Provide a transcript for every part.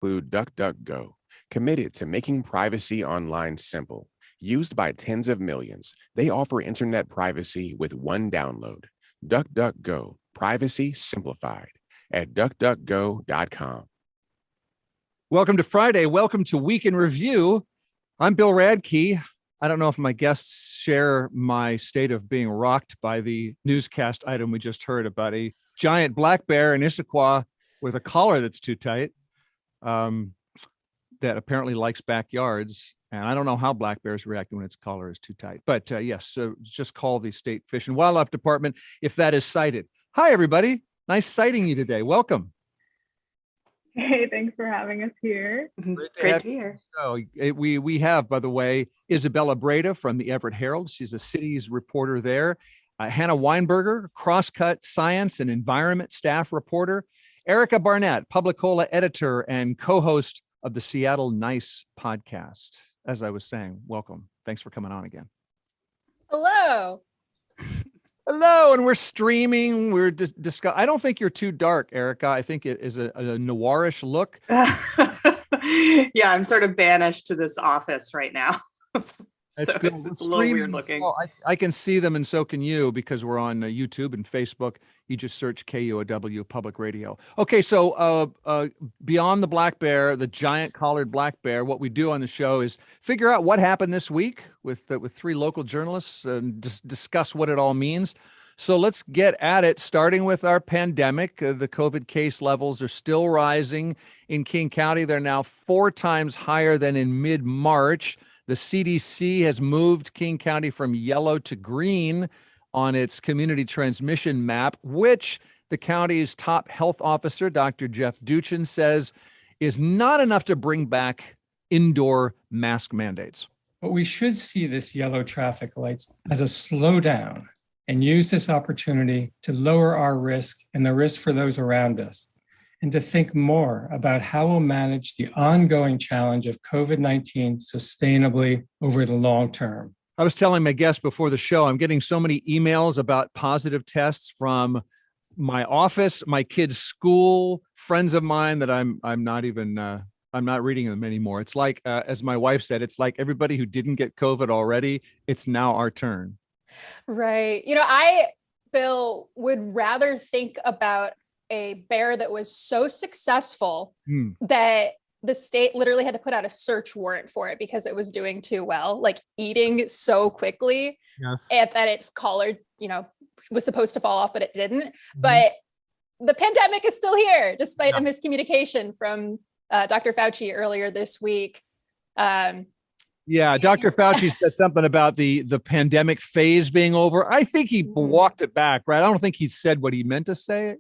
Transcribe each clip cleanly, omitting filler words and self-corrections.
include DuckDuckGo, committed to making privacy online simple. Used by tens of millions, they offer internet privacy with one download. DuckDuckGo, privacy simplified at duckduckgo.com. Welcome to Friday. Welcome to Week in Review. I'm Bill Radke. I don't know if my guests share my state of being rocked by the newscast item we just heard about a giant black bear in Issaquah with a collar that's too tight, that apparently likes backyards. And I don't know how black bears react when its collar is too tight. But yes, so just call the State Fish and Wildlife Department if that is cited. Hi, everybody. Nice sighting you today. Welcome. Hey, thanks for having us here. Great to be here. So we have, by the way, Isabella Breda from the Everett Herald. She's a cities reporter there. Hannah Weinberger, Crosscut science and environment staff reporter. Erica Barnett, Publicola editor and co-host of the Seattleites podcast. As I was saying, welcome. Thanks for coming on again. Hello. Hello, and we're streaming. We're discuss. I don't think you're too dark, Erica. I think it is a noirish look. Yeah, I'm sort of banished to this office right now. It's So good. it's a little weird looking. Oh, I can see them, and so can you, because we're on YouTube and Facebook. You just search KUOW Public Radio. Okay, so beyond the black bear, the giant collared black bear, what we do on the show is figure out what happened this week with three local journalists and discuss what it all means. So let's get at it, starting with our pandemic. The COVID case levels are still rising in King County. They're now 4 times higher than in mid-March. The CDC has moved King County from yellow to green on its community transmission map, which the county's top health officer, Dr. Jeff Duchin, says is not enough to bring back indoor mask mandates. But we should see this yellow traffic lights as a slowdown and use this opportunity to lower our risk and the risk for those around us, and to think more about how we'll manage the ongoing challenge of COVID-19 sustainably over the long term. I was telling my guest before the show, I'm getting so many emails about positive tests from my office, my kids' school, friends of mine that I'm not reading them anymore. It's like, as my wife said, it's like everybody who didn't get COVID already, it's now our turn. Right. Bill, would rather think about a bear that was so successful that the state literally had to put out a search warrant for it because it was doing too well, like eating so quickly. Yes. And that its collar, was supposed to fall off, but it didn't. But the pandemic is still here, despite a miscommunication from Dr. Facui earlier this week. Dr. Fauci said something about the pandemic phase being over. I think he walked it back, right? I don't think he said what he meant to say.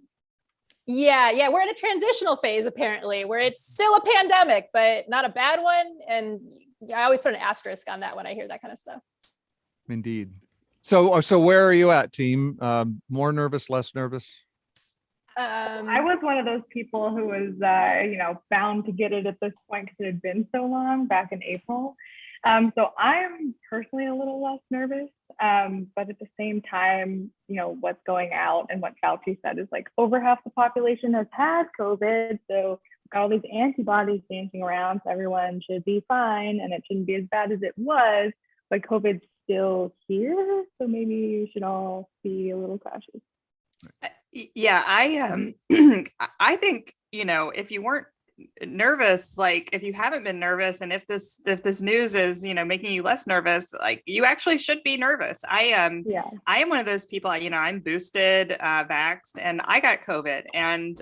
Yeah. We're in a transitional phase, apparently, where it's still a pandemic, but not a bad one. And I always put an asterisk on that when I hear that kind of stuff. Indeed. So where are you at, team? More nervous, less nervous? I was one of those people who was, bound to get it at this point because it had been so long back in April. So I'm personally a little less nervous, but at the same time, what's going out and what Fauci said is like over half the population has had COVID. So we've got all these antibodies dancing around, so everyone should be fine and it shouldn't be as bad as it was, but COVID's still here. So maybe you should all be a little cautious. Yeah, I think, if you weren't nervous, like if you haven't been nervous, and if this news is making you less nervous, like you actually should be nervous. I am one of those people. I'm boosted, vaxxed, and I got COVID, and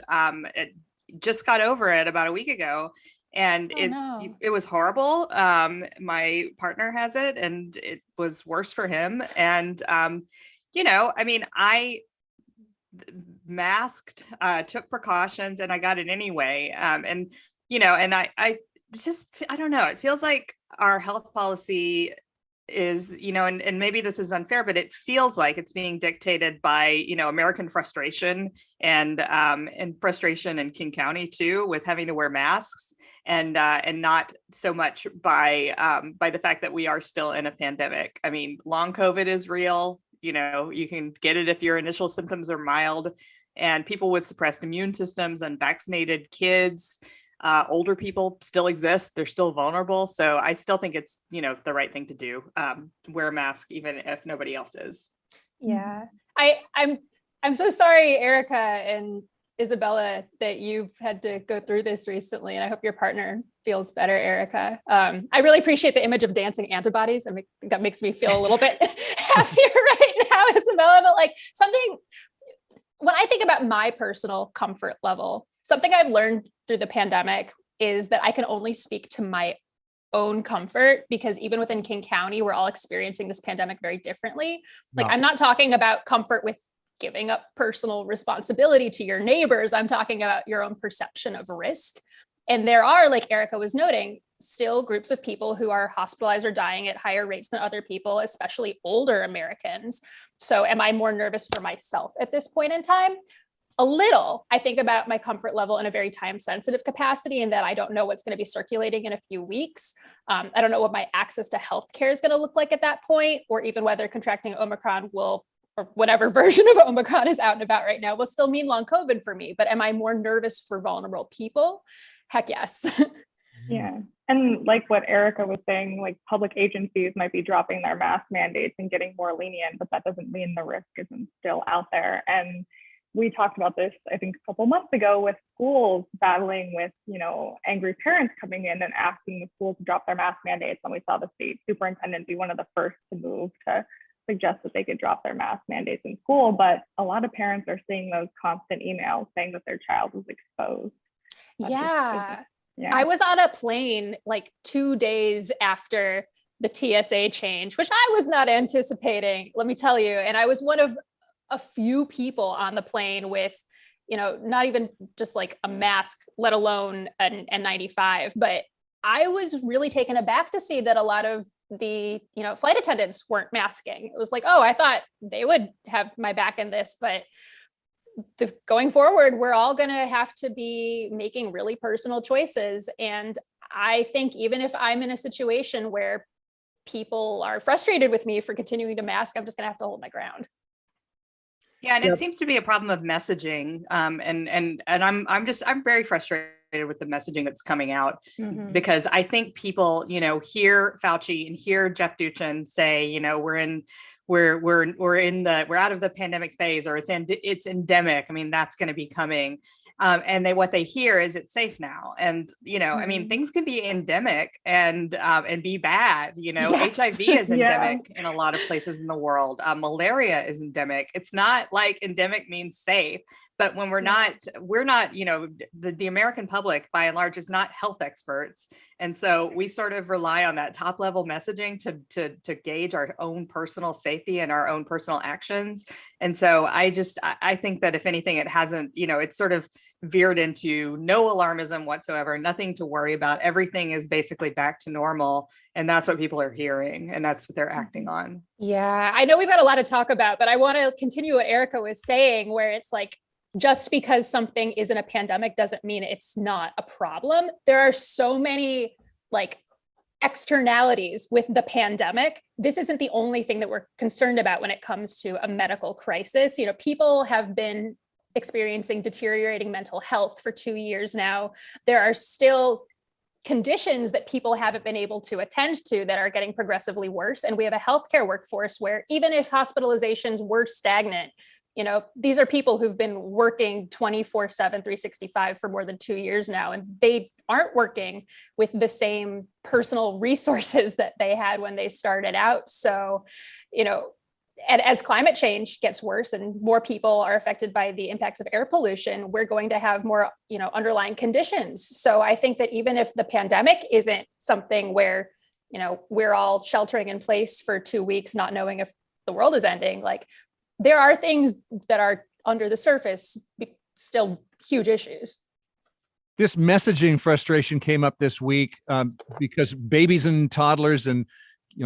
it just got over it about a week ago, and it was horrible. My partner has it, and it was worse for him, and I masked, took precautions, and I got it anyway. I don't know. It feels like our health policy is, and maybe this is unfair, but it feels like it's being dictated by, American frustration and frustration in King County too, with having to wear masks, and not so much by the fact that we are still in a pandemic. I mean, long COVID is real. You can get it if your initial symptoms are mild, and people with suppressed immune systems, unvaccinated kids, Older people still exist. They're still vulnerable. So I still think it's, the right thing to do. Wear a mask, even if nobody else is. Yeah. I'm so sorry, Erica and Isabella, that you've had to go through this recently, and I hope your partner feels better, Erica. I really appreciate the image of dancing antibodies. That makes me feel a little bit happier right now, Isabella. But like when I think about my personal comfort level, something I've learned through the pandemic is that I can only speak to my own comfort, because even within King County, we're all experiencing this pandemic very differently. Like, I'm not talking about comfort with giving up personal responsibility to your neighbors. I'm talking about your own perception of risk. And there are, like Erica was noting, still groups of people who are hospitalized or dying at higher rates than other people, especially older Americans. So am I more nervous for myself at this point in time? A little. I think about my comfort level in a very time sensitive capacity, in that I don't know what's going to be circulating in a few weeks. I don't know what my access to healthcare is going to look like at that point, or even whether contracting Omicron will, or whatever version of Omicron is out and about right now, will still mean long COVID for me. But am I more nervous for vulnerable people? Heck yes. Yeah. And like what Erica was saying, like public agencies might be dropping their mask mandates and getting more lenient, but that doesn't mean the risk isn't still out there. And we talked about this, I think, a couple months ago, with schools battling with, angry parents coming in and asking the schools to drop their mask mandates. And we saw the state superintendent be one of the first to move to suggest that they could drop their mask mandates in school. But a lot of parents are seeing those constant emails saying that their child was exposed. Yeah. I was on a plane like 2 days after the TSA change, which I was not anticipating, let me tell you. And I was one of a few people on the plane with, not even just like a mask, let alone an N95. But I was really taken aback to see that a lot of the, flight attendants weren't masking. It was like, oh, I thought they would have my back in this, but going forward, we're all going to have to be making really personal choices. And I think even if I'm in a situation where people are frustrated with me for continuing to mask, I'm just going to have to hold my ground. Yeah, and it seems to be a problem of messaging. And I'm very frustrated with the messaging that's coming out, because I think people, hear Fauci and hear Jeff Duchin say, we're out of the pandemic phase, or it's endemic. I mean, that's going to be coming. And what they hear is it's safe now. And, I mean, things can be endemic and be bad. Yes. HIV is endemic in a lot of places in the world. Malaria is endemic. It's not like endemic means safe. But when we're not, the American public by and large is not health experts. And so we sort of rely on that top level messaging to gauge our own personal safety and our own personal actions. And so I think that if anything, it hasn't, it's sort of veered into no alarmism whatsoever, nothing to worry about. Everything is basically back to normal. And that's what people are hearing, and that's what they're acting on. Yeah, I know we've got a lot to talk about, but I want to continue what Erica was saying, where it's like, just because something isn't a pandemic doesn't mean it's not a problem. There are so many externalities with the pandemic. This isn't the only thing that we're concerned about when it comes to a medical crisis. People have been experiencing deteriorating mental health for 2 years now. There are still conditions that people haven't been able to attend to that are getting progressively worse. And we have a healthcare workforce where even if hospitalizations were stagnant, these are people who've been working 24/7, 365 for more than 2 years now, and they aren't working with the same personal resources that they had when they started out. So, and as climate change gets worse and more people are affected by the impacts of air pollution, we're going to have more, underlying conditions. So I think that even if the pandemic isn't something where, we're all sheltering in place for 2 weeks, not knowing if the world is ending, there are things that are under the surface, still huge issues. This messaging frustration came up this week because babies and toddlers and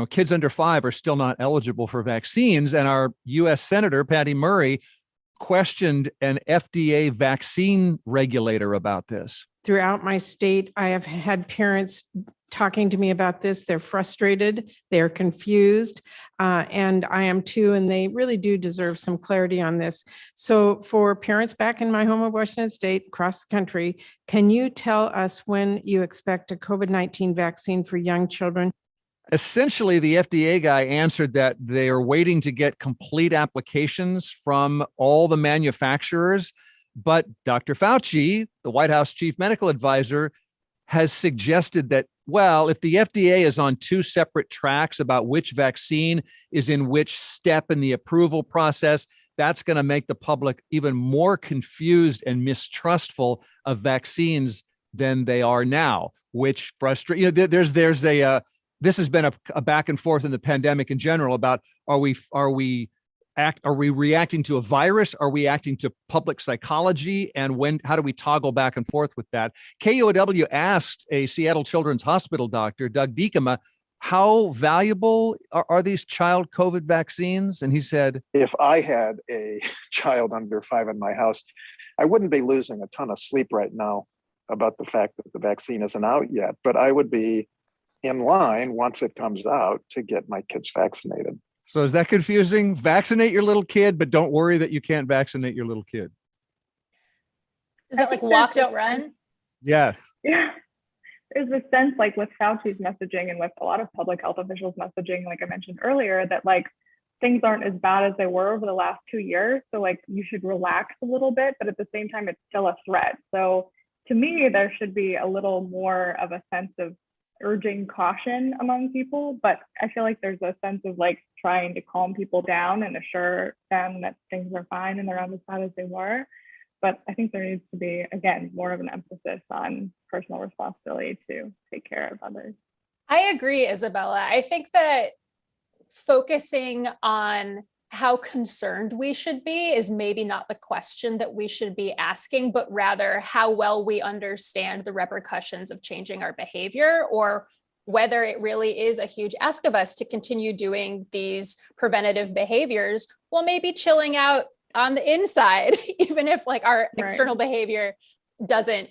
kids under 5 are still not eligible for vaccines. And our U.S. Senator, Patty Murray, questioned an FDA vaccine regulator about this. Throughout my state, I have had parents talking to me about this. They're frustrated, they're confused, and I am too, and they really do deserve some clarity on this. So for parents back in my home of Washington State, across the country, can you tell us when you expect a COVID-19 vaccine for young children? Essentially, the FDA guy answered that they are waiting to get complete applications from all the manufacturers. But Dr. Fauci, the White House chief medical advisor, has suggested that, well, if the FDA is on two separate tracks about which vaccine is in which step in the approval process, that's going to make the public even more confused and mistrustful of vaccines than they are now, which frustrates, this has been a back and forth in the pandemic in general about are we reacting to a virus? Are we acting to public psychology? And how do we toggle back and forth with that? KUOW asked a Seattle Children's Hospital doctor, Doug Diekema, how valuable are these child COVID vaccines? And he said, if I had a child under 5 in my house, I wouldn't be losing a ton of sleep right now about the fact that the vaccine isn't out yet, but I would be in line once it comes out to get my kids vaccinated. So is that confusing? Vaccinate your little kid, but don't worry that you can't vaccinate your little kid. Is that like walk, don't run? Yeah. Yeah. There's a sense like with Fauci's messaging and with a lot of public health officials messaging, like I mentioned earlier, that like things aren't as bad as they were over the last 2 years. So like you should relax a little bit, but at the same time, it's still a threat. So to me, there should be a little more of a sense of urging caution among people, but I feel like there's a sense of like trying to calm people down and assure them that things are fine and they're not as bad as they were. But I think there needs to be, again, more of an emphasis on personal responsibility to take care of others. I agree, Isabella. I think that focusing on how concerned we should be is maybe not the question that we should be asking, but rather how well we understand the repercussions of changing our behavior, or whether it really is a huge ask of us to continue doing these preventative behaviors while maybe chilling out on the inside, even if like our external behavior doesn't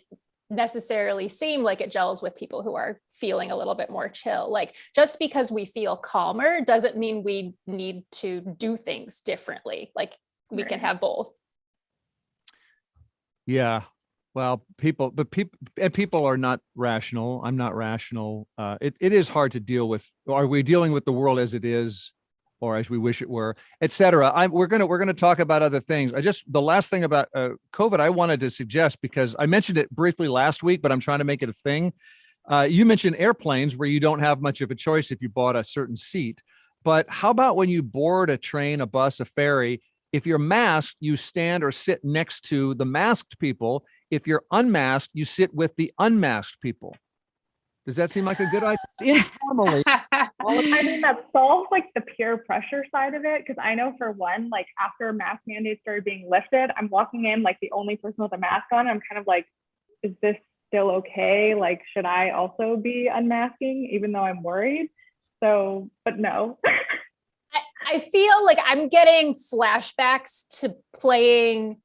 necessarily seem like it gels with people who are feeling a little bit more chill. Like just because we feel calmer doesn't mean we need to do things differently. Like we can have both. Yeah. Well, people are not rational. I'm not rational. It is hard to deal with. Are we dealing with the world as it is, or as we wish it were, et cetera? We're gonna talk about other things. The last thing about COVID, I wanted to suggest, because I mentioned it briefly last week, but I'm trying to make it a thing. You mentioned airplanes where you don't have much of a choice if you bought a certain seat. But how about when you board a train, a bus, a ferry? If you're masked, you stand or sit next to the masked people. If you're unmasked, you sit with the unmasked people. Does that seem like a good idea? Informally. I mean, that solves like the peer pressure side of it. Cause I know for one, like after mask mandates started being lifted, I'm walking in like the only person with a mask on. I'm kind of like, is this still okay? Like, should I also be unmasking even though I'm worried? So, but no. I feel like I'm getting flashbacks to playing,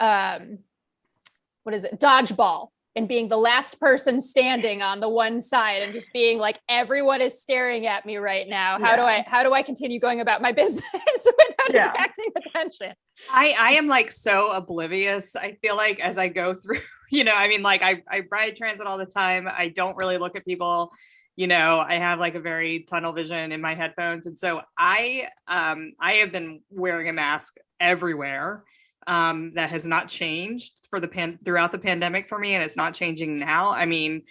dodgeball, and being the last person standing on the one side and just being like, everyone is staring at me right now. How do I continue going about my business without attracting attention? I am like so oblivious. I feel like as I go through, I ride transit all the time. I don't really look at people. I have like a very tunnel vision in my headphones. And so I have been wearing a mask everywhere. That has not changed throughout the pandemic for me. And it's not changing now. I mean,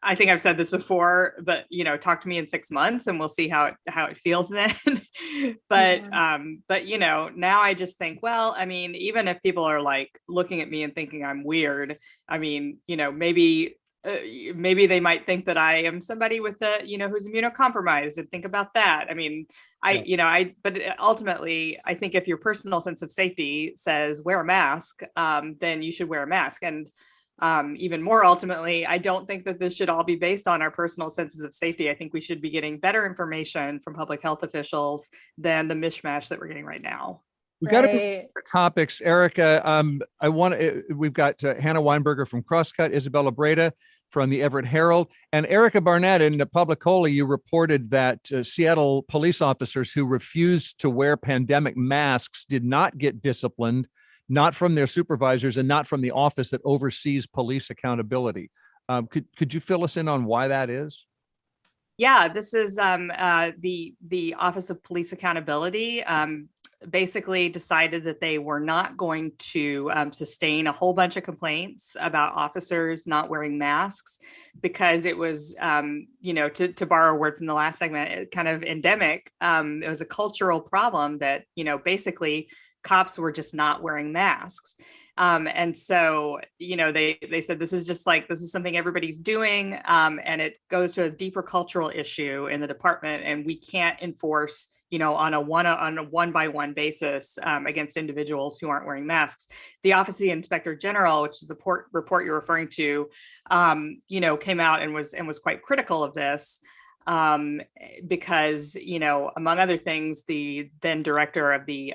I think I've said this before, but talk to me in 6 months and we'll see how it feels then. But now I just think, well, I mean, even if people are like looking at me and thinking I'm weird, I mean, maybe they might think that I am somebody with who's immunocompromised, and think about that. I mean, but ultimately I think if your personal sense of safety says wear a mask, then you should wear a mask. And even more ultimately, I don't think that this should all be based on our personal senses of safety. I think we should be getting better information from public health officials than the mishmash that we're getting right now. We've got to topics, Erica. We've got Hannah Weinberger from Crosscut, Isabella Breda. from the Everett Herald. And Erica Barnett, in the Publicola, you reported that Seattle police officers who refused to wear pandemic masks did not get disciplined, not from their supervisors and not from the office that oversees police accountability. Could you fill us in on why that is? Yeah, this is the Office of Police Accountability basically decided that they were not going to sustain a whole bunch of complaints about officers not wearing masks because it was, to borrow a word from the last segment, kind of endemic. It was a cultural problem that, basically cops were just not wearing masks. And so, they said, this is something everybody's doing. And it goes to a deeper cultural issue in the department, and we can't enforce, on a one-by-one basis against individuals who aren't wearing masks. The Office of the Inspector General, which is the report you're referring to, came out and was quite critical of this. Because, among other things, the then director of the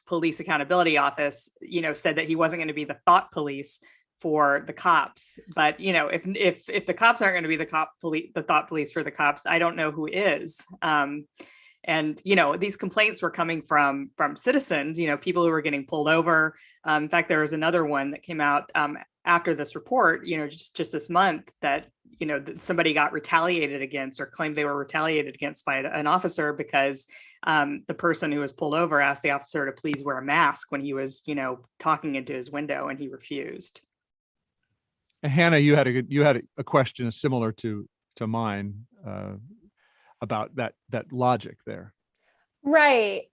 Police Accountability Office, said that he wasn't going to be the thought police for the cops. But, if the cops aren't going to be the thought police for the cops, I don't know who is. And, these complaints were coming from citizens, people who were getting pulled over. In fact, there was another one that came out after this report, just this month that, somebody got retaliated against or claimed they were retaliated against by an officer because the person who was pulled over asked the officer to please wear a mask when he was, talking into his window, and he refused. And Hannah, you had a question similar to mine about that logic there. Right.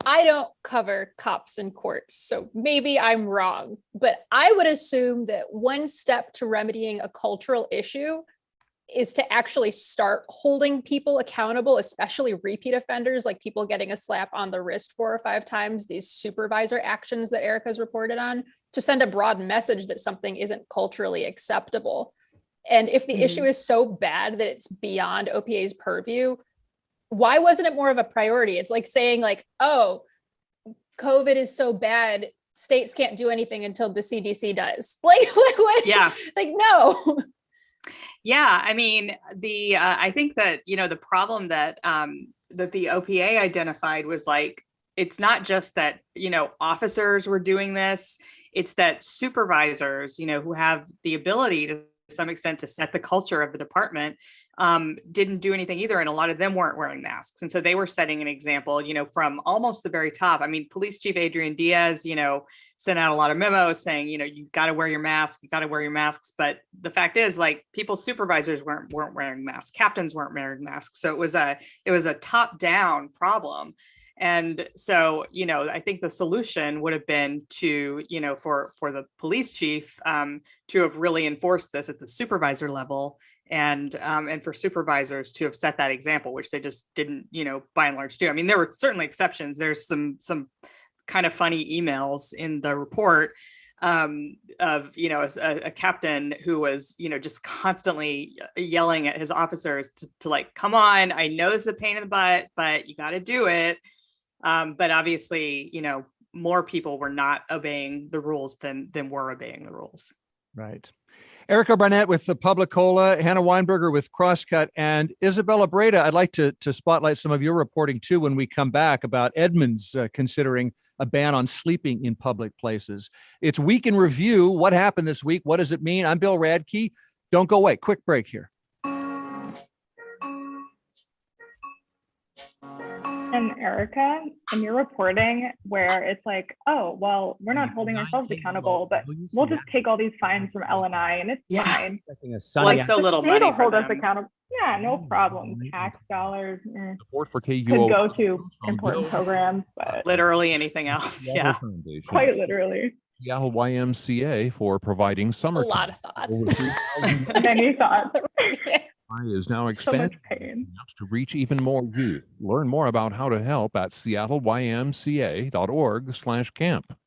I don't cover cops in courts, so maybe I'm wrong, but I would assume that one step to remedying a cultural issue is to actually start holding people accountable, especially repeat offenders, like people getting a slap on the wrist 4 or 5 times, these supervisor actions that Erica's reported on, to send a broad message that something isn't culturally acceptable. And if the issue is so bad that it's beyond OPA's purview, why wasn't it more of a priority? It's like saying oh, COVID is so bad, states can't do anything until the CDC does. What? Yeah. No. Yeah. I mean, I think that, the problem that the OPA identified was it's not just that, officers were doing this, it's that supervisors, who have the ability to some extent to set the culture of the department, didn't do anything either. And a lot of them weren't wearing masks. And so they were setting an example, from almost the very top. I mean, Police Chief Adrian Diaz, sent out a lot of memos saying, you got to wear your mask, you got to wear your masks. But the fact is, people's supervisors weren't wearing masks, captains weren't wearing masks. So it was a top-down problem. And so, I think the solution would have been to, for the police chief to have really enforced this at the supervisor level, and for supervisors to have set that example, which they just didn't, by and large do. I mean, there were certainly exceptions. There's some kind of funny emails in the report of, a captain who was, just constantly yelling at his officers to come on, I know this is a pain in the butt, but you got to do it. But obviously, more people were not obeying the rules than were obeying the rules. Right. Erica Barnett with the Publicola, Hannah Weinberger with Crosscut, and Isabella Breda. I'd like to spotlight some of your reporting too when we come back about Edmonds considering a ban on sleeping in public places. It's Week in Review. What happened this week? What does it mean? I'm Bill Radke. Don't go away. Quick break here. And Erica, in your reporting where it's oh, well, we're not holding ourselves accountable, but we'll just take all these fines from L&I and it's fine. Like so little money to hold them. us accountable. Yeah, no problem. Tax dollars Support for KUO could go to important programs, but literally anything else. Yeah, quite literally. Seattle YMCA for providing summer. A lot of thoughts. Many thoughts. Is now expanding to reach even more youth. Learn more about how to help at seattleymca.org/camp.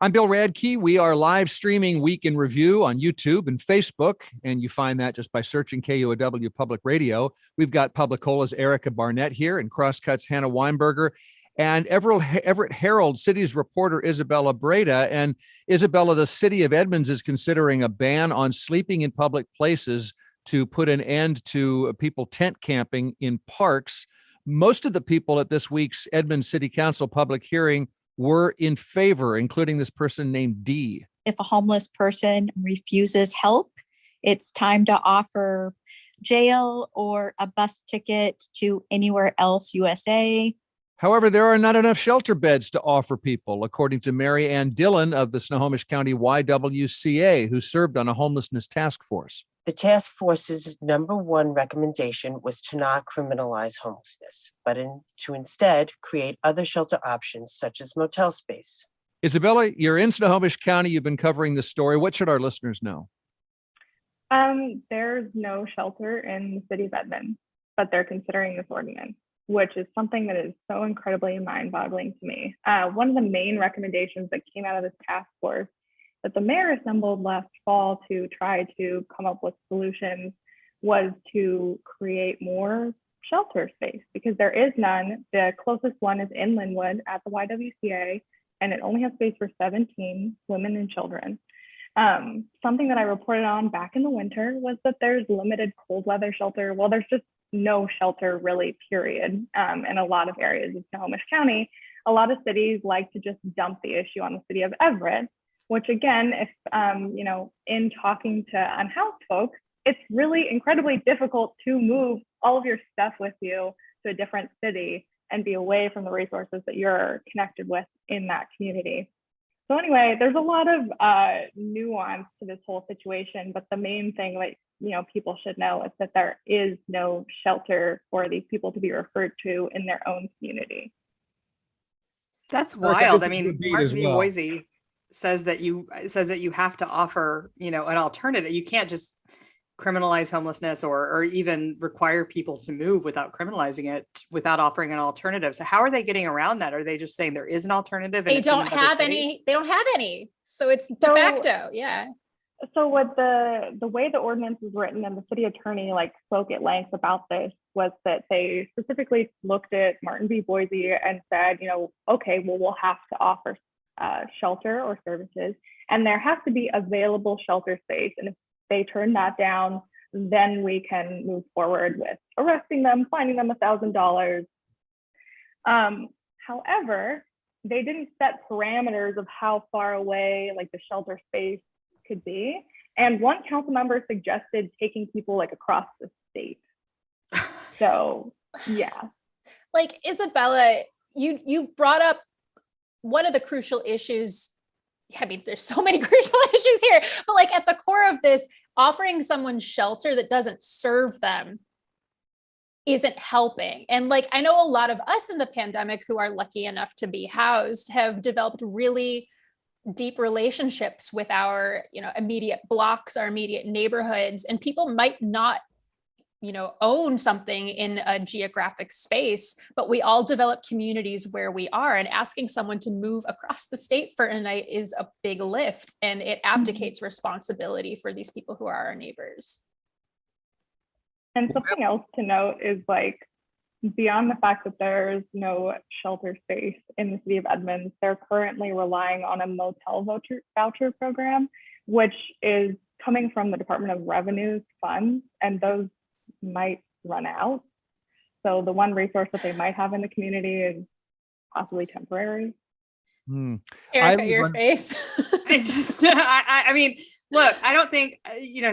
I'm Bill Radke. We are live streaming Week in Review on YouTube and Facebook, and you find that just by searching KUOW Public Radio. We've got Publicola's Erica Barnett here and Crosscut's Hannah Weinberger. and Everett Herald City's reporter Isabella Breda. And Isabella, the city of Edmonds is considering a ban on sleeping in public places to put an end to people tent camping in parks. Most of the people at this week's Edmonds City Council public hearing were in favor, including this person named D. If a homeless person refuses help, it's time to offer jail or a bus ticket to anywhere else USA. However, there are not enough shelter beds to offer people, according to Mary Ann Dillon of the Snohomish County YWCA, who served on a homelessness task force. The task force's number one recommendation was to not criminalize homelessness, but to instead create other shelter options such as motel space. Isabella, you're in Snohomish County. You've been covering this story. What should our listeners know? There's no shelter in the city of Edmonds, but they're considering this ordinance, which is something that is so incredibly mind-boggling to me. One of the main recommendations that came out of this task force that the mayor assembled last fall to try to come up with solutions was to create more shelter space, because there is none. The closest one is in Linwood at the YWCA, and it only has space for 17 women and children. Something that I reported on back in the winter was that there's limited cold weather shelter. Well, there's just no shelter really, period. In a lot of areas of Snohomish County, a lot of cities like to just dump the issue on the city of Everett, which again, if, in talking to unhoused folks, it's really incredibly difficult to move all of your stuff with you to a different city and be away from the resources that you're connected with in that community. So anyway, there's a lot of nuance to this whole situation, but the main thing that people should know is that there is no shelter for these people to be referred to in their own community. That's wild. I mean, Mark V. Boise says that you have to offer, an alternative. You can't just criminalize homelessness or even require people to move without criminalizing it, without offering an alternative. So how are they getting around that? Are they just saying there is an alternative? They don't have any. They don't have any. So it's de facto. Yeah. So what the way the ordinance is written, and the city attorney spoke at length about this, was that they specifically looked at Martin v. Boise and said, okay, well, we'll have to offer shelter or services, and there has to be available shelter space. And if they turn that down, then we can move forward with arresting them, fining them $1,000. However, they didn't set parameters of how far away the shelter space could be. And one council member suggested taking people across the state. So yeah. Isabella, you brought up one of the crucial issues. I mean, there's so many crucial issues here, but at the core of this, offering someone shelter that doesn't serve them isn't helping. And I know a lot of us in the pandemic who are lucky enough to be housed have developed really deep relationships with our, immediate blocks, our immediate neighborhoods, and people might not own something in a geographic space, but we all develop communities where we are, and asking someone to move across the state for a night is a big lift, and it abdicates responsibility for these people who are our neighbors. And something else to note is beyond the fact that there's no shelter space in the city of Edmonds, they're currently relying on a motel voucher program, which is coming from the Department of Revenue's funds, and those might run out. So the one resource that they might have in the community is possibly temporary. Erica, your face. I mean, look, I don't think,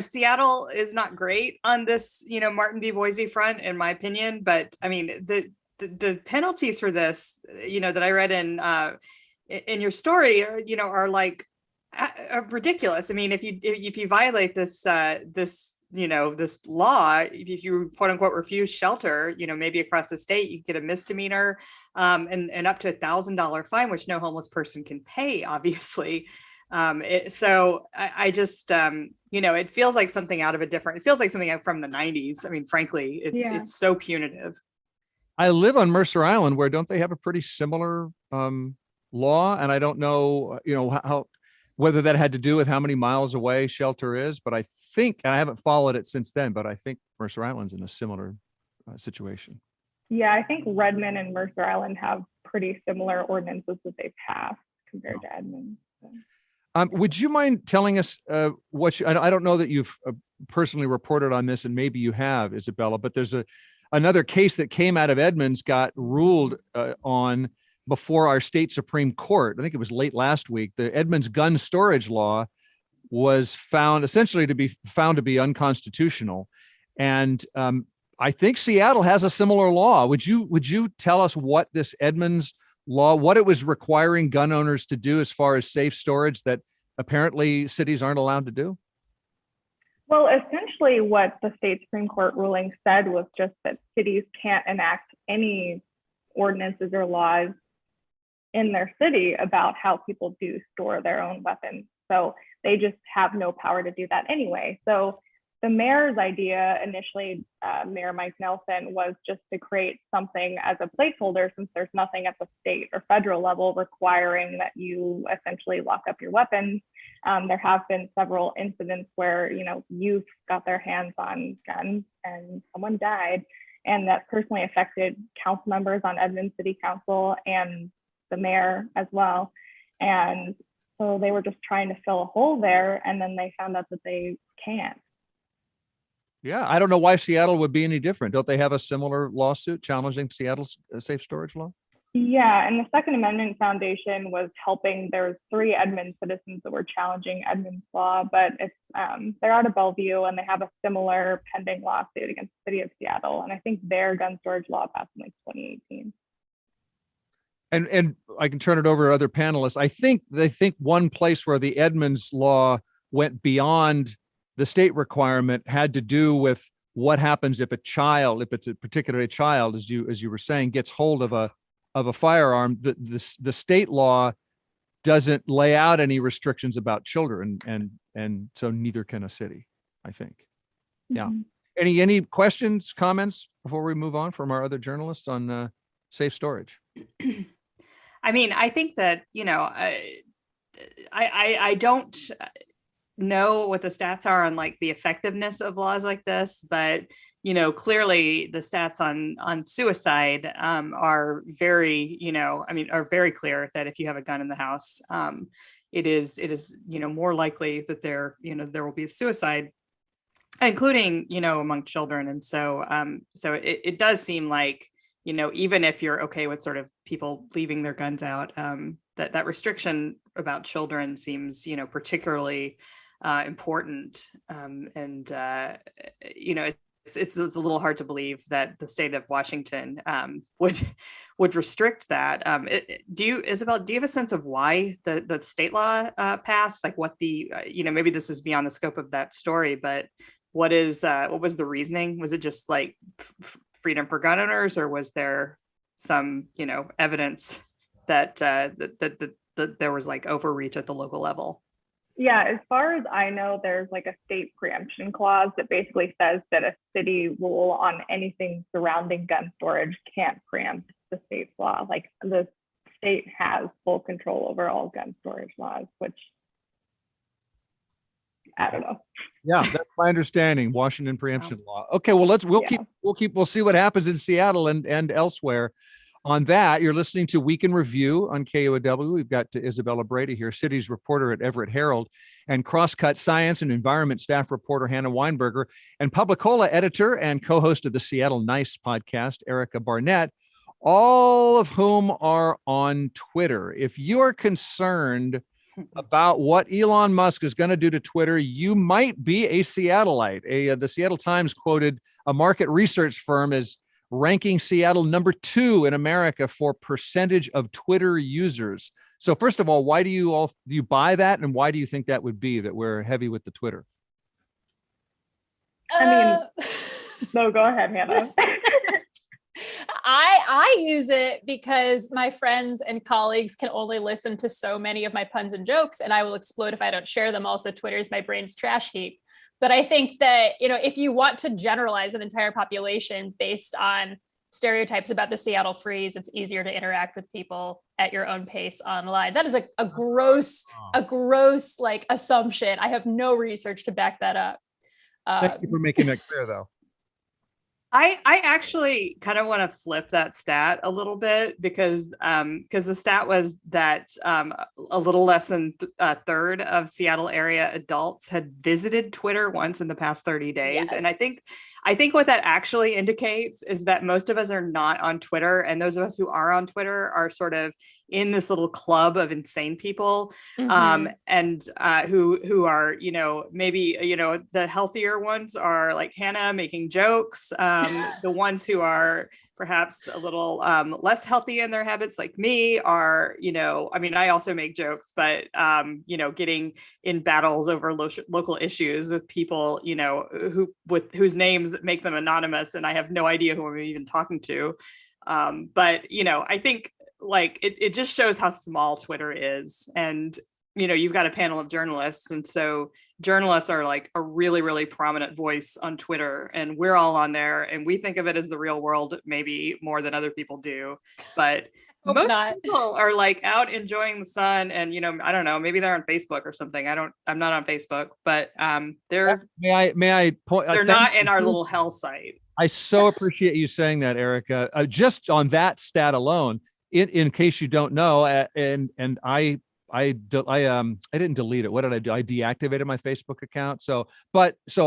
Seattle is not great on this, Martin v. Boise front, in my opinion, but I mean, the penalties for this, that I read in your story are ridiculous. I mean, if you violate this law, if you quote unquote refuse shelter, maybe across the state, you get a misdemeanor and up to $1,000 fine, which no homeless person can pay, obviously. So I just, it feels like something it feels like something from the 90s. I mean, frankly, it's so punitive. I live on Mercer Island, where don't they have a pretty similar law? And I don't know, how whether that had to do with how many miles away shelter is, but I think, and I haven't followed it since then, but I think Mercer Island's in a similar situation. Yeah, I think Redmond and Mercer Island have pretty similar ordinances that they passed compared to Edmonds. So. Would you mind telling us what I don't know that you've personally reported on this, and maybe you have, Isabella, but there's another case that came out of Edmonds, got ruled on before our state Supreme Court. I think it was late last week. The Edmonds gun storage law was found essentially to be unconstitutional. And I think Seattle has a similar law. Would you tell us what this Edmonds law, what it was requiring gun owners to do as far as safe storage that apparently cities aren't allowed to do? Well, essentially what the state Supreme Court ruling said was just that cities can't enact any ordinances or laws in their city about how people do store their own weapons. So they just have no power to do that anyway. So the mayor's idea initially, Mayor Mike Nelson, was just to create something as a placeholder, since there's nothing at the state or federal level requiring that you essentially lock up your weapons. There have been several incidents where, youth got their hands on guns and someone died, and that personally affected council members on Edmonds City Council and the mayor as well. And so they were just trying to fill a hole there, and then they found out that they can't. Yeah, I don't know why Seattle would be any different. Don't they have a similar lawsuit challenging Seattle's safe storage law? Yeah, and the Second Amendment Foundation was helping. There's 3 Edmonds citizens that were challenging Edmonds law, but it's they're out of Bellevue, and they have a similar pending lawsuit against the city of Seattle. And I think their gun storage law passed in 2018. And I can turn it over to other panelists. They think one place where the Edmonds law went beyond the state requirement had to do with what happens if it's a particular child, as you were saying, gets hold of a firearm. The state law doesn't lay out any restrictions about children, and so neither can a city, I think. Yeah. Mm-hmm. Any questions, comments before we move on from our other journalists on safe storage? I mean, I think that, I don't know what the stats are on like the effectiveness of laws like this, but clearly the stats on suicide are very, are very clear that if you have a gun in the house, it is more likely that there will be a suicide, including among children. And so it does seem like even if you're okay with sort of people leaving their guns out, that restriction about children seems particularly important, and it's a little hard to believe that the state of Washington would restrict that. Isabel, do you have a sense of why the state law passed? Like what maybe this is beyond the scope of that story, but what was the reasoning? Was it just like freedom for gun owners, or was there some evidence that there was like overreach at the local level? Yeah, as far as I know, there's like a state preemption clause that basically says that a city rule on anything surrounding gun storage can't preempt the state's law. Like the state has full control over all gun storage laws, which I don't know. Yeah, that's my understanding. Washington preemption law. Okay, well we'll see what happens in Seattle and elsewhere. On that, you're listening to Week in Review on KOW. We've got Isabella Breda here, cities reporter at Everett Herald, and Crosscut science and environment staff reporter Hannah Weinberger, and Publicola editor and co-host of the Seattle Nice podcast, Erica Barnett, all of whom are on Twitter. If you're concerned about what Elon Musk is going to do to Twitter, you might be a Seattleite. The Seattle Times quoted a market research firm as ranking Seattle number 2 in America for percentage of Twitter users. So first of all, why do you buy that, and why do you think that would be that we're heavy with the Twitter? I mean, no, go ahead, Hannah. I use it because my friends and colleagues can only listen to so many of my puns and jokes, and I will explode if I don't share them. Also, Twitter is my brain's trash heap. But I think that, if you want to generalize an entire population based on stereotypes about the Seattle freeze, it's easier to interact with people at your own pace online. That is a gross like assumption. I have no research to back that up. Thank you for making that clear, though. I actually kind of want to flip that stat a little bit because the stat was that a little less than a third of Seattle area adults had visited Twitter once in the past 30 days. Yes. And I think what that actually indicates is that most of us are not on Twitter, and those of us who are on Twitter are sort of in this little club of insane people, and who are, maybe, the healthier ones are like Hannah making jokes. The ones who are perhaps a little less healthy in their habits, like me, are, I also make jokes, but, getting in battles over local issues with people, whose names make them anonymous, and I have no idea who I'm even talking to. But, I think like it just shows how small Twitter is. And, you've got a panel of journalists. And so journalists are like a really, really prominent voice on Twitter, and we're all on there, and we think of it as the real world, maybe more than other people do. But most people are like out enjoying the sun, and, I don't know, maybe they're on Facebook or something. I'm not on Facebook, but they're may I point, they're not in our little hell site. I so appreciate you saying that, Erica. Just on that stat alone, in case you don't know, and I didn't delete it. What did I do? I deactivated my Facebook account. So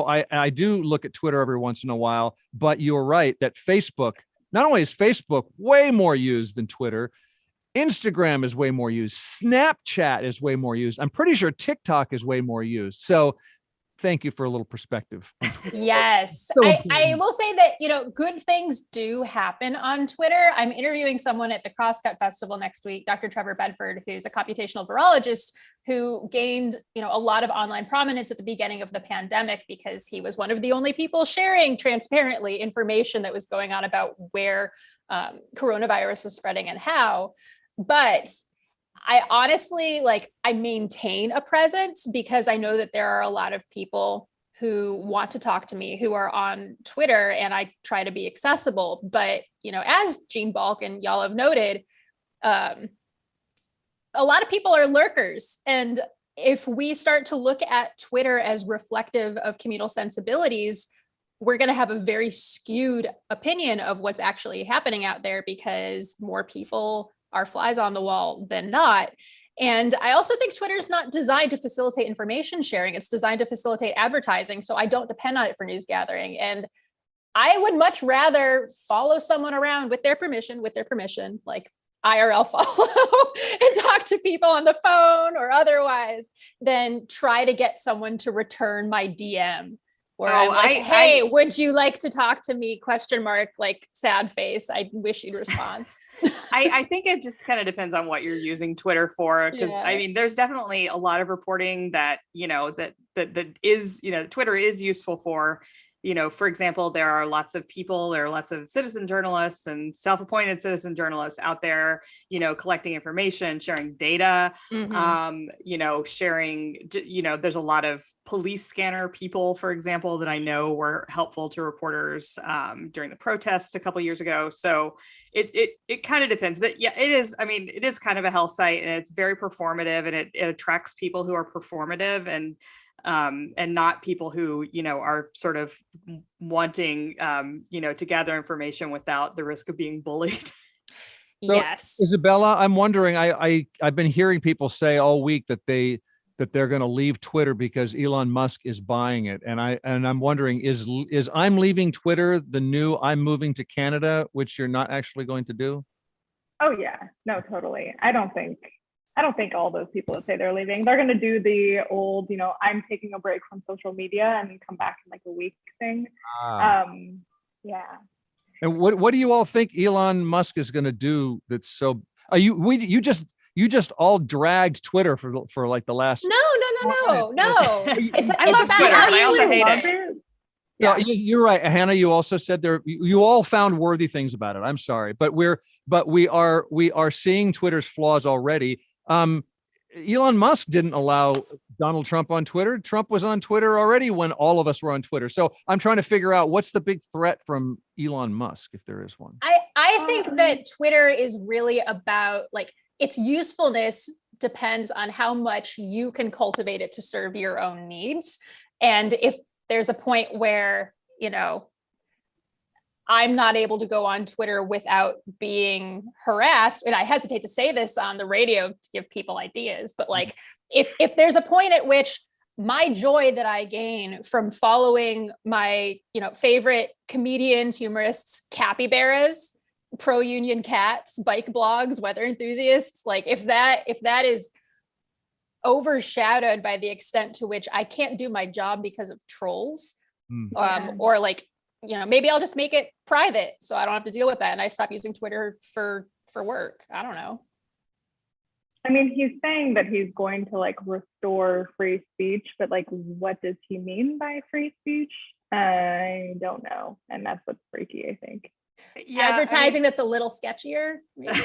I do look at Twitter every once in a while, but you're right that Facebook, not only is Facebook way more used than Twitter, Instagram is way more used. Snapchat is way more used. I'm pretty sure TikTok is way more used. So thank you for a little perspective. Yes. So I will say that, good things do happen on Twitter. I'm interviewing someone at the Crosscut Festival next week, Dr. Trevor Bedford, who's a computational virologist who gained, a lot of online prominence at the beginning of the pandemic because he was one of the only people sharing transparently information that was going on about where coronavirus was spreading and how. But I honestly, I maintain a presence because I know that there are a lot of people who want to talk to me who are on Twitter, and I try to be accessible. But, as Gene Balk and y'all have noted, a lot of people are lurkers. And if we start to look at Twitter as reflective of communal sensibilities, we're going to have a very skewed opinion of what's actually happening out there because more people are flies on the wall than not. And I also think Twitter is not designed to facilitate information sharing. It's designed to facilitate advertising. So I don't depend on it for news gathering. And I would much rather follow someone around with their permission, like IRL follow and talk to people on the phone or otherwise than try to get someone to return my DM. Where I'm like, hey, would you like to talk to me? ? Like sad face. I wish you'd respond. I think it just kind of depends on what you're using Twitter for. Because there's definitely a lot of reporting that, that is, Twitter is useful for. For example, there are lots of citizen journalists and self-appointed citizen journalists out there, collecting information, sharing data, sharing, there's a lot of police scanner people, for example, that I know were helpful to reporters during the protests a couple of years ago. So it kind of depends, but yeah, it is kind of a hell site, and it's very performative, and it attracts people who are performative and not people who, are sort of wanting, to gather information without the risk of being bullied. So, yes. Isabella, I'm wondering, I've been hearing people say all week that they're going to leave Twitter because Elon Musk is buying it. And I'm wondering, is I'm leaving Twitter the new I'm moving to Canada, which you're not actually going to do? Oh yeah, no, totally. I don't think all those people that say they're leaving, they're going to do the old, I'm taking a break from social media and then come back in like a week thing. Yeah. And what do you all think Elon Musk is going to do? That's so. You just all dragged Twitter for like the last. No. It's I love about Twitter, how but I also you hate it. Yeah, you're right, Hannah. You also said you all found worthy things about it. I'm sorry, but we are seeing Twitter's flaws already. Elon Musk didn't allow Donald Trump on Twitter. Trump was on Twitter already when all of us were on Twitter. So I'm trying to figure out what's the big threat from Elon Musk, if there is one. I think that Twitter is really about its usefulness depends on how much you can cultivate it to serve your own needs. And if there's a point where, I'm not able to go on Twitter without being harassed. And I hesitate to say this on the radio to give people ideas, but like, if there's a point at which my joy that I gain from following my, favorite comedians, humorists, capybaras, pro-union cats, bike blogs, weather enthusiasts, like if that is overshadowed by the extent to which I can't do my job because of trolls, or like, maybe I'll just make it private so I don't have to deal with that. And I stop using Twitter for work. I don't know. I mean, he's saying that he's going to like restore free speech, but like, what does he mean by free speech? I don't know. And that's what's freaky, I think. Yeah, advertising that's a little sketchier. Maybe.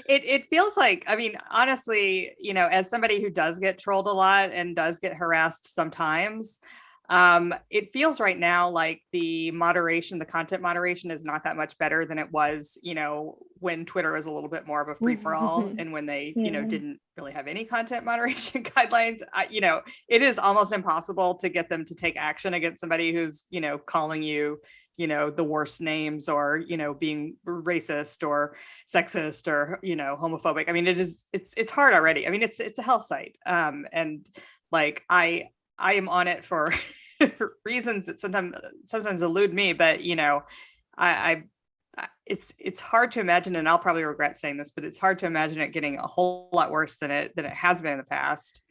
It feels like, I mean, honestly, as somebody who does get trolled a lot and does get harassed sometimes, it feels right now like the content moderation is not that much better than it was, when Twitter was a little bit more of a free for all and when they, didn't really have any content moderation guidelines. It is almost impossible to get them to take action against somebody who's, calling you, the worst names or, being racist or sexist or, homophobic. I mean, it's hard already. I mean, it's a hell site. And like, I am on it for reasons that sometimes elude me, but it's hard to imagine, and I'll probably regret saying this, but it's hard to imagine it getting a whole lot worse than it has been in the past,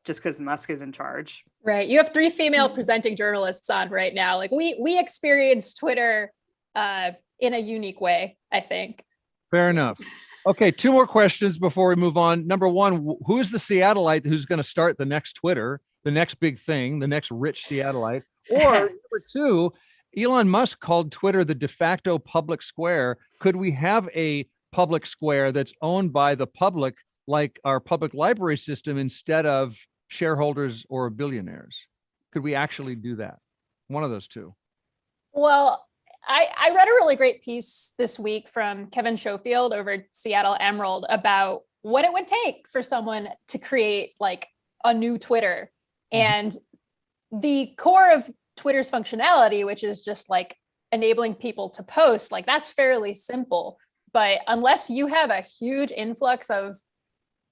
just because Musk is in charge. Right. You have 3 female presenting journalists on right now. Like we experience Twitter in a unique way, I think. Fair enough. Okay, 2 more questions before we move on. Number 1, who's the Seattleite who's going to start the next Twitter, the next big thing, the next rich Seattleite? Or number 2, Elon Musk called Twitter the de facto public square. Could we have a public square that's owned by the public, like our public library system, instead of shareholders or billionaires? Could we actually do that? One of those 2. Well, I read a really great piece this week from Kevin Schofield over at Seattle Emerald about what it would take for someone to create like a new Twitter. And the core of Twitter's functionality, which is just like enabling people to post, like that's fairly simple. But unless you have a huge influx of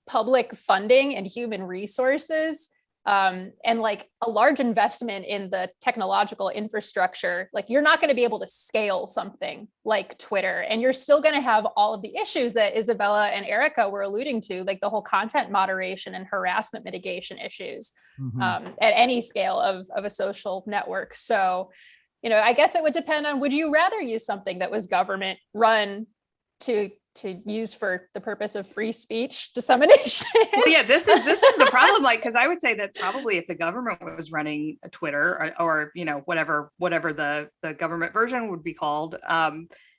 public funding and human resources, and like a large investment in the technological infrastructure, like you're not going to be able to scale something like Twitter. And you're still going to have all of the issues that Isabella and Erica were alluding to, like the whole content moderation and harassment mitigation issues at any scale of a social network. So, I guess it would depend on, would you rather use something that was government run to use for the purpose of free speech dissemination? Well, yeah, this is the problem. Like, because I would say that probably if the government was running a Twitter or whatever the government version would be called,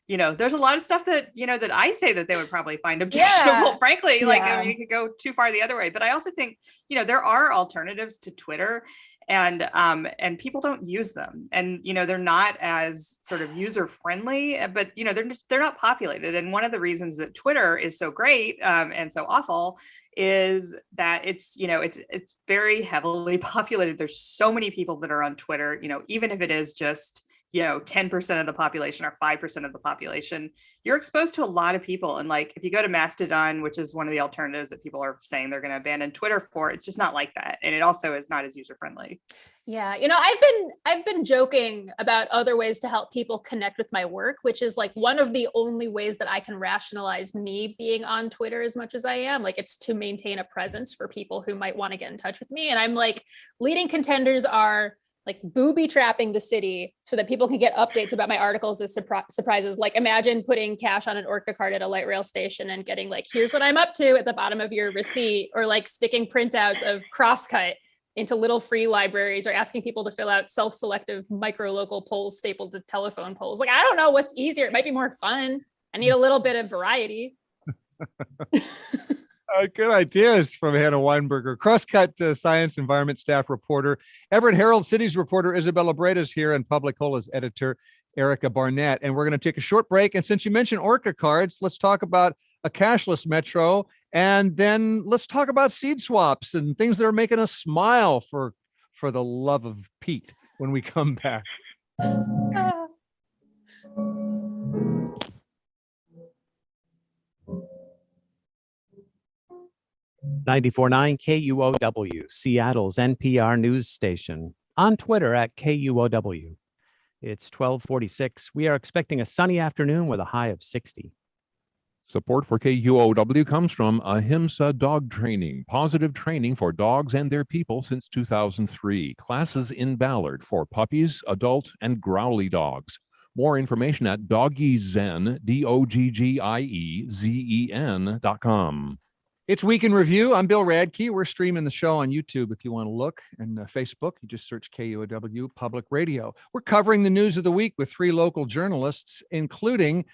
there's a lot of stuff that that I say that they would probably find objectionable. Frankly, like I mean, you could go too far the other way. But I also think there are alternatives to Twitter. And people don't use them, and they're not as sort of user friendly, but they're not populated. And one of the reasons that Twitter is so great and so awful is that it's very heavily populated. There's so many people that are on Twitter. Even if it is just 10% of the population or 5% of the population, you're exposed to a lot of people. And like, if you go to Mastodon, which is one of the alternatives that people are saying they're going to abandon Twitter for, it's just not like that. And it also is not as user-friendly. Yeah. I've been joking about other ways to help people connect with my work, which is like one of the only ways that I can rationalize me being on Twitter as much as I am. Like, it's to maintain a presence for people who might want to get in touch with me. And I'm like, leading contenders are like booby trapping the city so that people can get updates about my articles as surprises. Like, imagine putting cash on an Orca card at a light rail station and getting like, here's what I'm up to at the bottom of your receipt, or like sticking printouts of Crosscut into little free libraries, or asking people to fill out self-selective micro-local polls stapled to telephone polls. Like, I don't know what's easier. It might be more fun. I need a little bit of variety. Good ideas from Hannah Weinberger. Crosscut Science Environment Staff Reporter, Everett Herald Cities Reporter Isabella Breda is here, and Publicola's editor Erica Barnett. And we're going to take a short break. And since you mentioned Orca cards, let's talk about a cashless metro, and then let's talk about seed swaps and things that are making us smile for the love of Pete when we come back. 94.9 KUOW, Seattle's NPR news station. On Twitter at KUOW. It's 12:46. We are expecting a sunny afternoon with a high of 60. Support for KUOW comes from Ahimsa Dog Training, positive training for dogs and their people since 2003. Classes in Ballard for puppies, adult, and growly dogs. More information at doggiezen, DOGGIEZEN.com. It's Week in Review. I'm Bill Radke. We're streaming the show on YouTube if you want to look, and Facebook. You just search KUOW Public Radio. We're covering the news of the week with 3 local journalists, including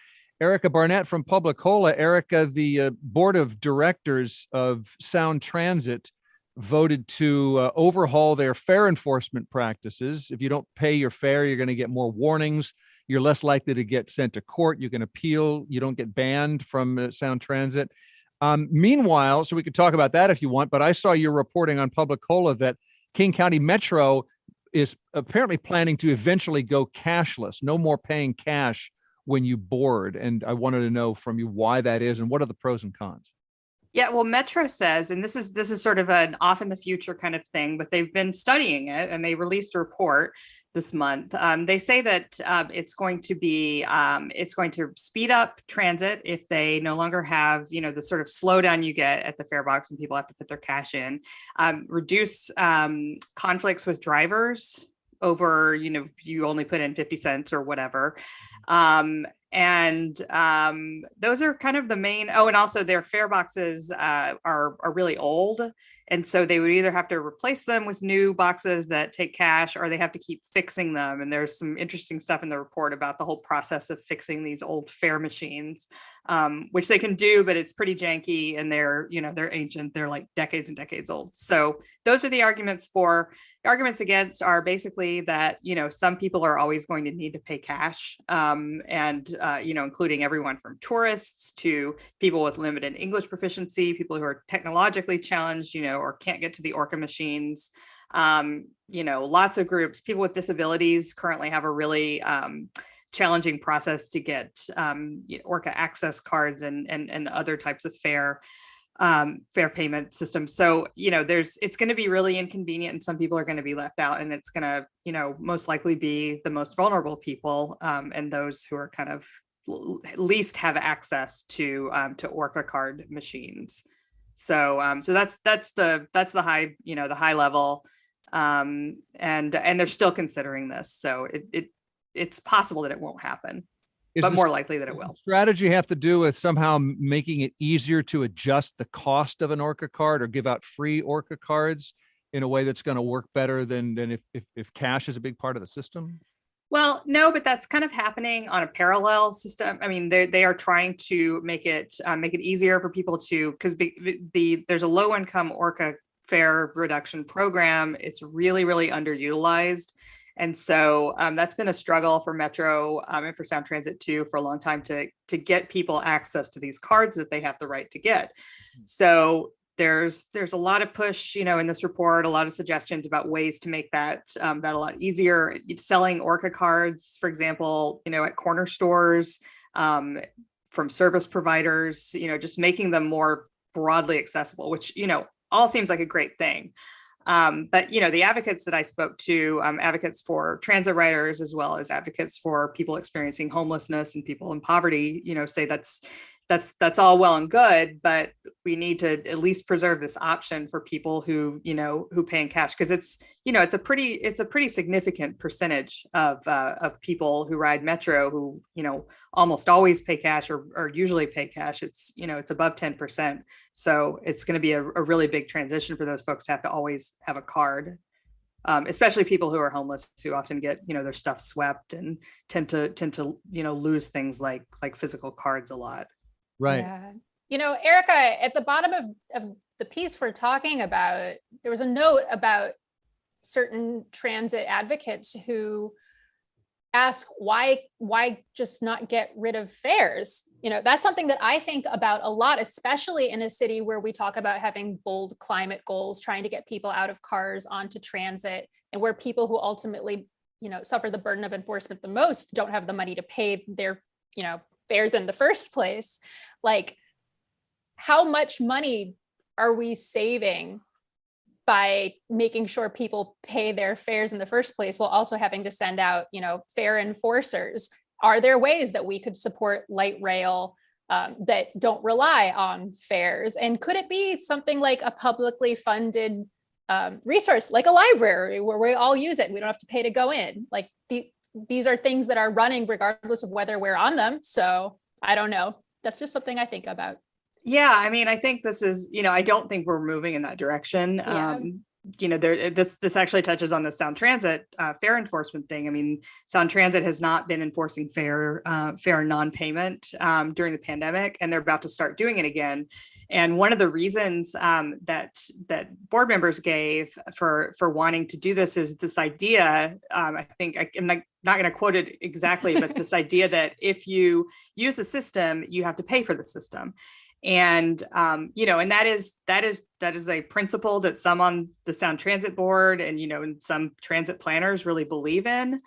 Erica Barnett from Publicola. Erica, the board of directors of Sound Transit voted to overhaul their fare enforcement practices. If you don't pay your fare, you're going to get more warnings. You're less likely to get sent to court. You can appeal. You don't get banned from Sound Transit. Meanwhile, so we could talk about that if you want, but I saw your reporting on Publicola that King County Metro is apparently planning to eventually go cashless, no more paying cash when you board. And I wanted to know from you why that is and what are the pros and cons? Yeah, well, Metro says, and this is sort of an off in the future kind of thing, but they've been studying it and they released a report this month. They say that it's going to speed up transit if they no longer have, the sort of slowdown you get at the fare box when people have to put their cash in, reduce conflicts with drivers over, you only put in 50 cents or whatever. And those are kind of the main, and also their fare boxes are really old. And so they would either have to replace them with new boxes that take cash, or they have to keep fixing them. And there's some interesting stuff in the report about the whole process of fixing these old fare machines, which they can do, but it's pretty janky and they're ancient. They're like decades and decades old. So those are the arguments for. The arguments against are basically that, some people are always going to need to pay cash, including everyone from tourists to people with limited English proficiency, people who are technologically challenged, or can't get to the Orca machines. Lots of groups. People with disabilities currently have a really challenging process to get Orca access cards and other types of fare payment systems. So, it's going to be really inconvenient and some people are going to be left out, and it's going to, most likely be the most vulnerable people and those who are kind of least have access to Orca card machines. So that's the high, the high level, and they're still considering this. So it's possible that it won't happen. But more likely that it will. Strategy have to do with somehow making it easier to adjust the cost of an Orca card or give out free Orca cards in a way that's going to work better than if cash is a big part of the system? Well, no, but that's kind of happening on a parallel system. I mean, they are trying to make it easier for people to, because there's a low income Orca fare reduction program. It's really, really underutilized. And so that's been a struggle for Metro and for Sound Transit too for a long time to get people access to these cards that they have the right to get. So there's a lot of push, in this report, a lot of suggestions about ways to make that a lot easier. Selling Orca cards, for example, at corner stores, from service providers, just making them more broadly accessible, which, all seems like a great thing. But, the advocates that I spoke to, advocates for transit riders, as well as advocates for people experiencing homelessness and people in poverty, say that's all well and good, but we need to at least preserve this option for people who pay in cash, because it's a pretty significant percentage of people who ride Metro who, almost always pay cash or usually pay cash. It's above 10%. So it's going to be a really big transition for those folks to have to always have a card. Especially people who are homeless, who often get, their stuff swept and tend to lose things like physical cards a lot. Right. Yeah. Erica, at the bottom of the piece we're talking about, there was a note about certain transit advocates who ask why just not get rid of fares? That's something that I think about a lot, especially in a city where we talk about having bold climate goals, trying to get people out of cars onto transit, and where people who ultimately, suffer the burden of enforcement the most don't have the money to pay their, fares in the first place. Like, how much money are we saving by making sure people pay their fares in the first place while also having to send out, fare enforcers? Are there ways that we could support light rail that don't rely on fares? And could it be something like a publicly funded resource, like a library where we all use it? We don't have to pay to go in. Like these are things that are running regardless of whether we're on them. So I don't know. That's just something I think about. Yeah, I mean, I think this is, I don't think we're moving in that direction. Yeah. This actually touches on the Sound Transit fare enforcement thing. I mean, Sound Transit has not been enforcing fare non-payment during the pandemic, and they're about to start doing it again. And one of the reasons that board members gave for wanting to do this is this idea. I think I'm not going to quote it exactly, but this idea that if you use the system, you have to pay for the system. And, and that is a principle that some on the Sound Transit board and, and some transit planners really believe in.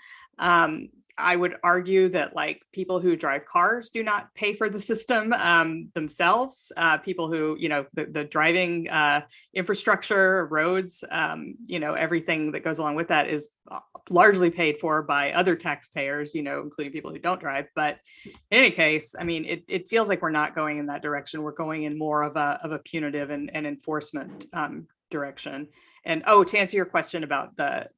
I would argue that like people who drive cars do not pay for the system themselves. People who, the driving infrastructure, roads, everything that goes along with that is largely paid for by other taxpayers, including people who don't drive. But in any case, I mean, it feels like we're not going in that direction. We're going in more of a punitive and enforcement direction. And to answer your question about the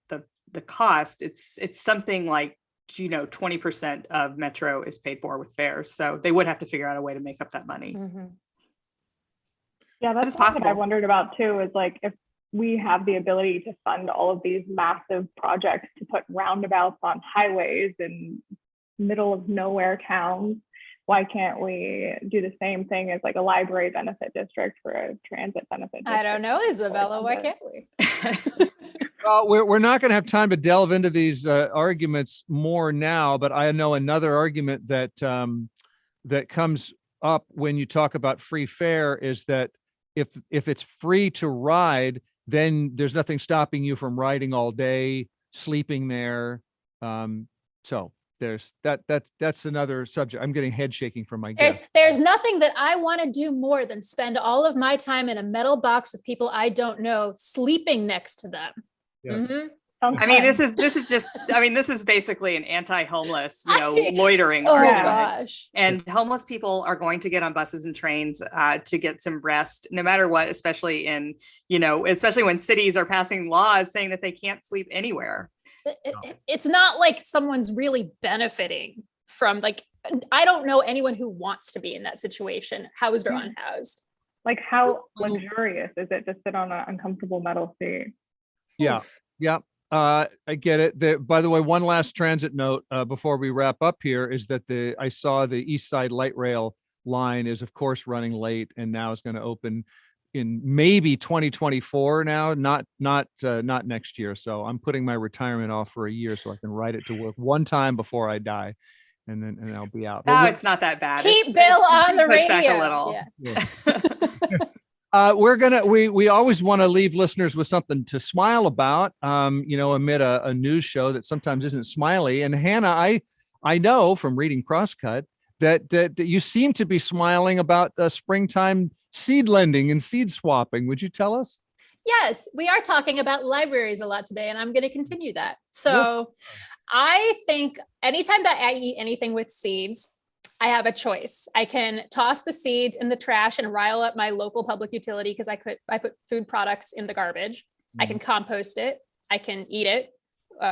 cost, it's something like 20% of Metro is paid for with fares. So they would have to figure out a way to make up that money. Mm-hmm. Yeah, that's something I wondered about too, is like if we have the ability to fund all of these massive projects to put roundabouts on highways in middle of nowhere towns, why can't we do the same thing as like a library benefit district for a transit benefit district? I don't know, Isabella, why can't we? Well, we're not going to have time to delve into these arguments more now, but I know another argument that that comes up when you talk about free fare is that if it's free to ride, then there's nothing stopping you from riding all day, sleeping there. So there's that's another subject. I'm getting head shaking from my guest. There's nothing that I want to do more than spend all of my time in a metal box with people I don't know, sleeping next to them. Yes. Mm-hmm. I mean, this is basically an anti-homeless, loitering argument. Gosh. And homeless people are going to get on buses and trains to get some rest, no matter what, especially when cities are passing laws saying that they can't sleep anywhere. It's not like someone's really benefiting from, like, I don't know anyone who wants to be in that situation, housed or unhoused. Like, how luxurious is it to sit on an uncomfortable metal seat? Yeah. I get it. By the way, one last transit note before we wrap up here is that I saw the East Side Light Rail line is of course running late and now is going to open in maybe 2024 now, not next year. So I'm putting my retirement off for a year so I can ride it to work one time before I die, and I'll be out. It's not that bad. Keep Bill on the radio. Back a little. Yeah. We always want to leave listeners with something to smile about, amid a news show that sometimes isn't smiley. And Hannah, I know from reading Crosscut that you seem to be smiling about springtime seed lending and seed swapping. Would you tell us? Yes, we are talking about libraries a lot today, and I'm going to continue that. So I think anytime that I eat anything with seeds, I have a choice. I can toss the seeds in the trash and rile up my local public utility because I put food products in the garbage. I can compost it. I can eat it,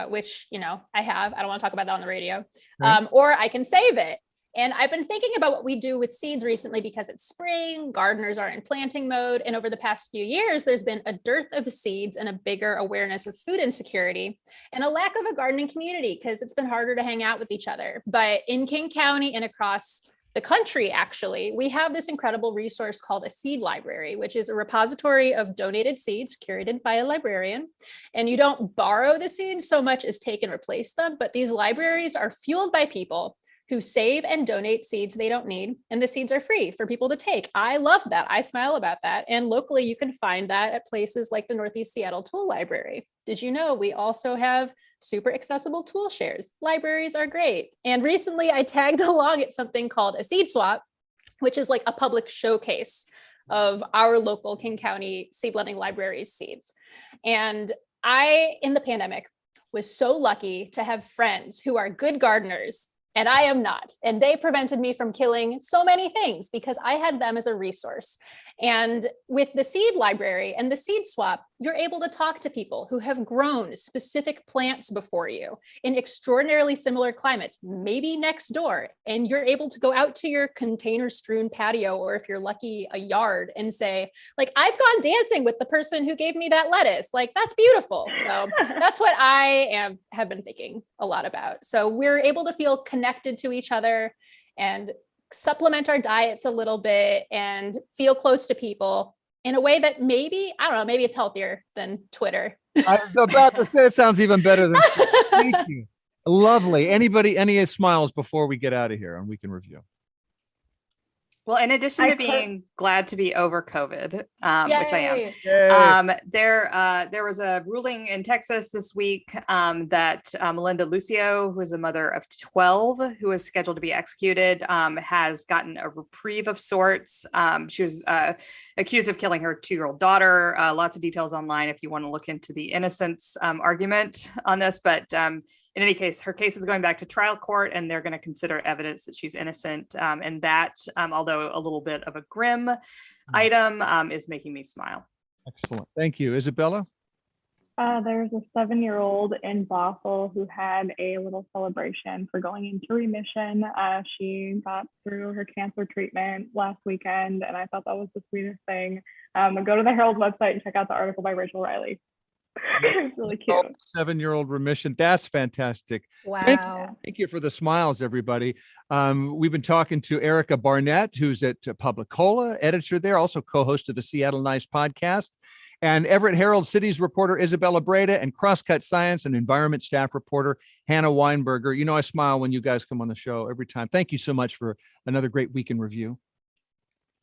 which, I have. I don't want to talk about that on the radio. Right. Or I can save it. And I've been thinking about what we do with seeds recently because it's spring, gardeners are in planting mode. And over the past few years, there's been a dearth of seeds and a bigger awareness of food insecurity and a lack of a gardening community because it's been harder to hang out with each other. But in King County and across the country, actually, we have this incredible resource called a seed library, which is a repository of donated seeds curated by a librarian. And you don't borrow the seeds so much as take and replace them. But these libraries are fueled by people who save and donate seeds they don't need, and the seeds are free for people to take. I love that. I smile about that. And locally, you can find that at places like the Northeast Seattle Tool Library. Did you know we also have super accessible tool shares? Libraries are great. And recently I tagged along at something called a seed swap, which is like a public showcase of our local King County seed blending library's seeds. And I, in the pandemic, was so lucky to have friends who are good gardeners, and I am not. And they prevented me from killing so many things because I had them as a resource. And with the seed library and the seed swap, you're able to talk to people who have grown specific plants before you in extraordinarily similar climates, maybe next door. And you're able to go out to your container strewn patio, or if you're lucky, a yard, and say, like, I've gone dancing with the person who gave me that lettuce. Like, that's beautiful. So that's what I have been thinking a lot about. So we're able to feel connected to each other and supplement our diets a little bit and feel close to people in a way that maybe, I don't know, maybe it's healthier than Twitter. I was about to say it sounds even better than Thank you. Lovely. Any smiles before we get out of here on Week in Review? Well, in addition to being glad to be over COVID, which I am, there was a ruling in Texas this week that Melinda Lucio, who is a mother of 12, who is scheduled to be executed, has gotten a reprieve of sorts. She was accused of killing her 2-year-old daughter. Lots of details online if you want to look into the innocence argument on this, but in any case, her case is going back to trial court, and they're going to consider evidence that she's innocent. And that, although a little bit of a grim item, is making me smile. Excellent. Thank you. Isabella? There's a 7-year-old in Bothell who had a little celebration for going into remission. She got through her cancer treatment last weekend, and I thought that was the sweetest thing. Go to the Herald website and check out the article by Rachel Riley. It's really cute. 7-year-old remission. That's fantastic. Wow. Thank you for the smiles, everybody. We've been talking to Erica Barnett, who's at Publicola, editor there, also co-host of the Seattleites podcast, and Everett Herald Cities reporter Isabella Breda, and Crosscut Science and Environment staff reporter Hannah Weinberger. You know, I smile when you guys come on the show every time. Thank you so much for another great Week in Review.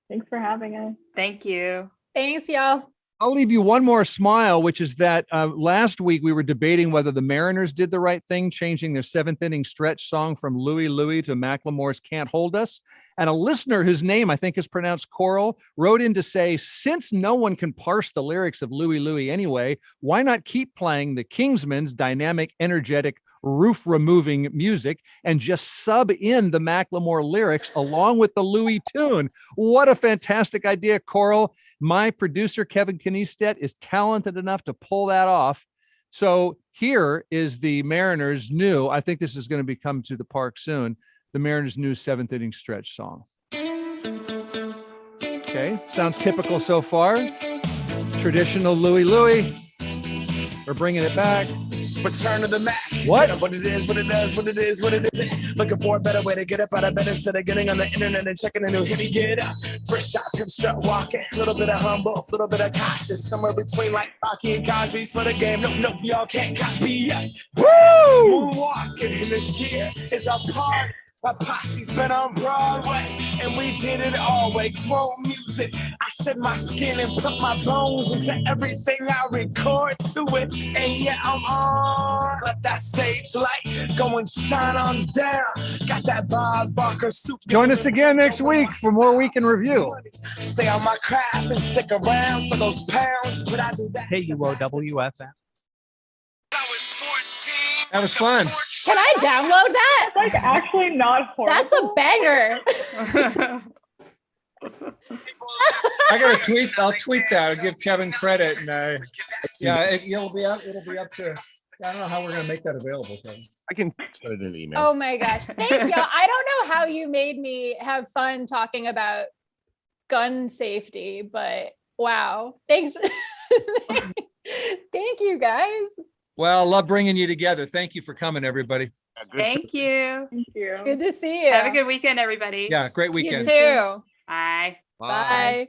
Thanks for having us. Thank you. Thanks, y'all. I'll leave you one more smile, which is that last week we were debating whether the Mariners did the right thing, changing their 7th inning stretch song from Louie Louie to Macklemore's Can't Hold Us. And a listener whose name I think is pronounced Coral wrote in to say, since no one can parse the lyrics of Louie Louie anyway, why not keep playing the Kingsmen's dynamic, energetic, roof-removing music and just sub in the Macklemore lyrics along with the Louie tune? What a fantastic idea, Coral. My producer, Kevin Kniestedt, is talented enough to pull that off. So here is the Mariners' new, I think this is going to be coming to the park soon, the Mariners' new 7th inning stretch song. Okay, sounds typical so far. Traditional Louie Louie. We're bringing it back. Return to the Mac. What? What it is, what it does, what it is, what it isn't. Looking for a better way to get up out of bed instead of getting on the internet and checking a new hit. Get up. First shot, pimp strut walking. A little bit of humble, a little bit of cautious. Somewhere between like Rocky and Cosby's for the game. Nope, y'all can't copy up. Woo! Moonwalking in this year is a part. My posse's been on Broadway, and we did it all way. Grown music. I shed my skin and put my bones into everything I record to it. And yeah, I'm on. Let that stage light go and shine on down. Got that Bob Barker suit. Join us again next week for more Week in Review. Stay on my craft and stick around for those pounds. But I do that. KUOW-FM. That was fun. Can I download that? It's like actually not horrible. That's a banger. I got to tweet. I'll tweet that. I'll give Kevin credit. And it'll be up to. I don't know how we're going to make that available, Kevin. I can send it in an email. Oh my gosh. Thank you. I don't know how you made me have fun talking about gun safety, but wow. Thanks. Thank you, guys. Well, love bringing you together. Thank you for coming, everybody. Thank you. Thank you. Good to see you. Have a good weekend, everybody. Yeah, great weekend. You too. Bye. Bye.